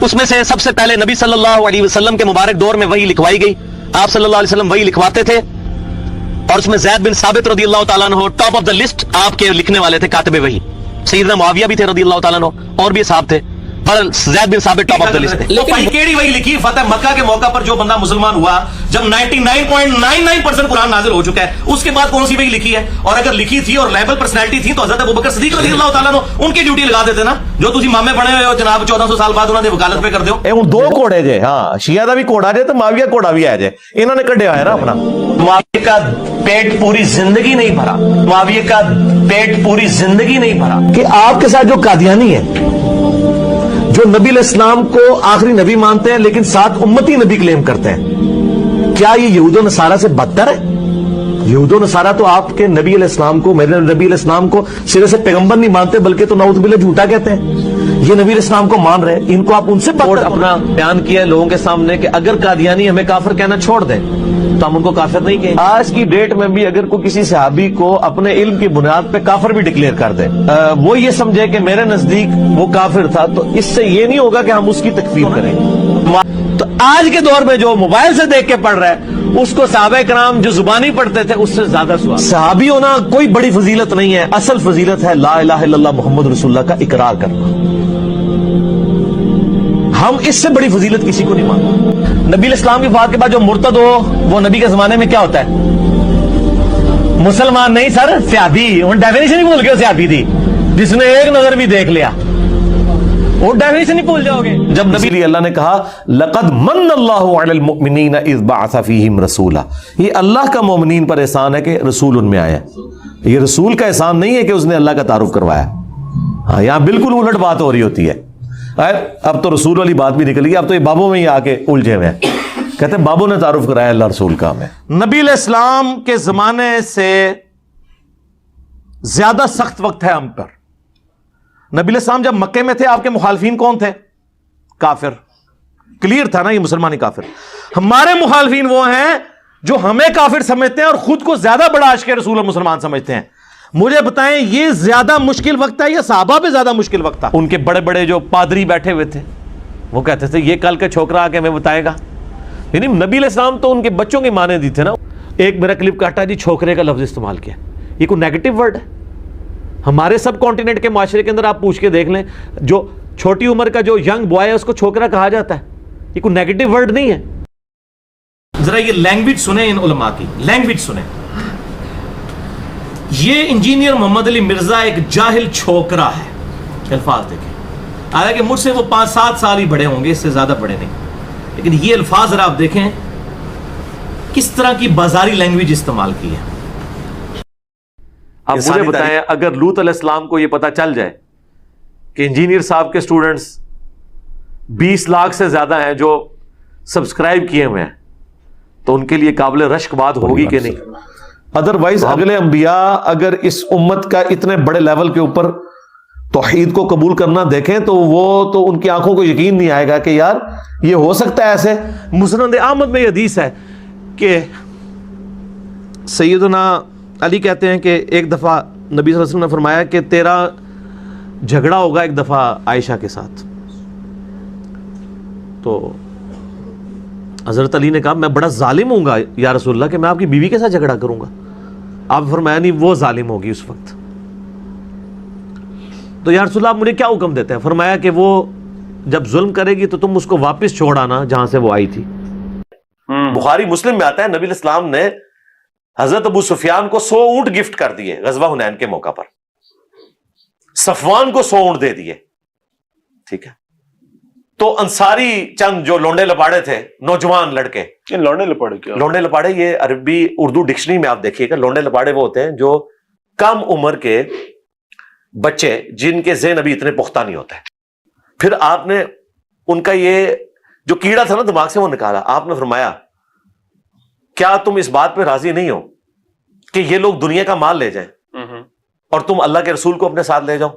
اس میں سے سب سے پہلے نبی صلی اللہ علیہ وسلم کے مبارک دور میں وحی لکھوائی گئی. آپ صلی اللہ علیہ وسلم وحی لکھواتے تھے, اور اس میں زید بن ثابت رضی اللہ تعالیٰ عنہ ٹاپ آف دا لسٹ آپ کے لکھنے والے تھے, کاتب وحی. سیدنا معاویہ بھی تھے رضی اللہ تعالیٰ عنہ, اور بھی صاحب تھے, پر زید بن ثابت ٹاپ آف دا لسٹ تھے. لیکن کیڑی وہی لکھی فتح مکہ کے موقع پر جو بندہ مسلمان ہوا جب 99.99% قرآن نازل ہو چکا ہے, اس کے بعد کون سی وہی لکھی ہے؟ اور اگر لکھی تھی اور لیبل پرسنالٹی تھی تو حضرت ابوبکر صدیق رضی اللہ تعالیٰ عنہ ان کی ڈیوٹی لگا دیتے نا, جو تسی مامے بنے ہوئے ہو جناب 1400 سال بعد انہوں نے وکالت پہ کر دیو. اے ہن دو کوڑے جے, ہاں شیعہ دا بھی کوڑا جے تے معاویہ کوڑا بھی ہے جے, انہوں نے کڈیا ہے نا اپنا. معاویہ کا پیٹ پوری زندگی نہیں بھرا, معاویہ کا پیٹ پوری زندگی نہیں بھرا کہ آپ کے ساتھ جو قادیانی ہے, جو نبی علیہ السلام کو آخری نبی مانتے ہیں لیکن ساتھ امتی نبی کلیم کرتے ہیں, کیا یہ یہود و نصارہ سے بدتر ہے؟ یہود و نصارہ تو آپ کے نبی علیہ السلام کو, میرے نبی علیہ السلام کو سرے سے پیغمبر نہیں مانتے بلکہ تو نعوذ باللہ جھوٹا کہتے ہیں. یہ نبی علیہ السلام کو مان رہے, ان کو آپ ان سے اپنا بیان کیا ہے لوگوں کے سامنے کہ اگر قادیانی ہمیں کافر کہنا چھوڑ دیں تو ہم ان کو کافر نہیں کہیں. آج کی ڈیٹ میں بھی اگر کوئی کسی صحابی کو اپنے علم کی بنیاد پہ کافر بھی ڈکلیئر کر دے, وہ یہ سمجھے کہ میرے نزدیک وہ کافر تھا, تو اس سے یہ نہیں ہوگا کہ ہم اس کی تکفیر کریں. تو آج کے دور میں جو موبائل سے دیکھ کے پڑھ رہا ہے اس کو صحابہ کرام جو زبانی پڑھتے تھے اس سے زیادہ سوال. صحابی ہونا کوئی بڑی فضیلت نہیں ہے, اصل فضیلت ہے لا الہ الا اللہ محمد رسول اللہ کا اقرار کرنا. ہم اس سے بڑی فضیلت کسی کو نہیں مانتے. نبی علیہ السلام کی وفات کے بعد جو مرتد ہو وہ نبی کے زمانے میں کیا ہوتا ہے؟ مسلمان نہیں سر, سیابی. ان ڈیفینیشن ہی بھول گئے, سیابی تھی جس نے ایک نظر بھی دیکھ لیا, وہ ڈیفینیشن ہی بھول جاؤ گے. جب نبی اللہ نے کہا لقد من اللہ علی المؤمنین اذ بعث فیہم رسولا, یہ اللہ کا مومنین پر احسان ہے کہ رسول ان میں آیا. یہ رسول کا احسان نہیں ہے کہ اس نے اللہ کا تعارف کروایا. ہاں یہاں بالکل الٹ بات ہو رہی ہوتی ہے. اب تو رسول والی بات بھی نکل گئی, اب تو یہ بابوں میں ہی آ کے الجھے ہوئے ہیں, کہتے ہیں بابوں نے تعارف کرایا اللہ رسول کا ہمیں. نبی علیہ السلام کے زمانے سے زیادہ سخت وقت ہے ہم پر. نبی علیہ السلام جب مکے میں تھے آپ کے مخالفین کون تھے؟ کافر. کلیئر تھا نا یہ مسلمانی کافر. ہمارے مخالفین وہ ہیں جو ہمیں کافر سمجھتے ہیں اور خود کو زیادہ بڑا عاشق رسول اور مسلمان سمجھتے ہیں. مجھے بتائیں یہ زیادہ مشکل وقت ہے یا صحابہ پہ زیادہ مشکل وقت تھا؟ ان کے بڑے بڑے جو پادری بیٹھے ہوئے تھے وہ کہتے تھے یہ کل کا چھوکرا آ کے ہمیں بتائے گا. یعنی نبی علیہ السلام تو ان کے بچوں کے معنی دی تھے نا. ایک میرا کلپ کاٹا جی چھوکرے کا لفظ استعمال کیا, یہ کوئی نیگیٹو ورڈ ہے؟ ہمارے سب کانٹیننٹ کے معاشرے کے اندر آپ پوچھ کے دیکھ لیں, جو چھوٹی عمر کا جو ینگ بوائے ہے اس کو چھوکرا کہا جاتا ہے. یہ کوئی نیگیٹو ورڈ نہیں ہے. ذرا یہ لینگویج سنیں ان علماء کی, لینگویج سنیں. یہ انجینئر محمد علی مرزا ایک جاہل چھوکرا ہے, الفاظ دیکھیں. حالانکہ مجھ سے وہ 5-7 سال ہی بڑے ہوں گے, اس سے زیادہ بڑے نہیں, لیکن یہ الفاظ ذرا آپ دیکھیں کس طرح کی بازاری لینگویج استعمال کی ہے. اب مجھے بتائیں اگر لوط علیہ السلام کو یہ پتا چل جائے کہ انجینئر صاحب کے سٹوڈنٹس 20 لاکھ سے زیادہ ہیں جو سبسکرائب کیے ہوئے ہیں, تو ان کے لیے قابل رشک بات ہوگی کہ نہیں؟ ادروائز اگلے انبیاء اگر اس امت کا اتنے بڑے لیول کے اوپر توحید کو قبول کرنا دیکھیں تو وہ تو ان کی آنکھوں کو یقین نہیں آئے گا کہ یار یہ ہو سکتا ہے ایسے. مسند احمد میں یہ حدیث ہے کہ سیدنا علی کہتے ہیں کہ ایک دفعہ نبی صلی اللہ علیہ وسلم نے فرمایا کہ تیرا جھگڑا ہوگا ایک دفعہ عائشہ کے ساتھ. تو حضرت علی نے کہا میں بڑا ظالم ہوں گا یا رسول اللہ کہ میں آپ کی بیوی کے ساتھ جھگڑا کروں گا. آپ فرمایا نہیں وہ ظالم ہوگی اس وقت. تو یا رسول اللہ آپ مجھے کیا حکم دیتے ہیں؟ فرمایا کہ وہ جب ظلم کرے گی تو تم اس کو واپس چھوڑ آنا جہاں سے وہ آئی تھی. بخاری مسلم میں آتا ہے نبی علیہ السلام نے حضرت ابو سفیان کو 100 اونٹ گفٹ کر دیے غزوہ حنین کے موقع پر, صفوان کو 100 اونٹ دے دیے. ٹھیک ہے, تو انصاری چند جو لونڈے لپاڑے تھے, نوجوان لڑکے. لونڈے لپاڑے کیا؟ لونڈے لپاڑے یہ عربی اردو ڈکشنری میں آپ دیکھیے گا, لونڈے لپاڑے وہ ہوتے ہیں جو کم عمر کے بچے جن کے ذہن ابھی اتنے پختہ نہیں ہوتے. پھر آپ نے ان کا یہ جو کیڑا تھا نا دماغ سے وہ نکالا. آپ نے فرمایا کیا تم اس بات پہ راضی نہیں ہو کہ یہ لوگ دنیا کا مال لے جائیں اور تم اللہ کے رسول کو اپنے ساتھ لے جاؤ؟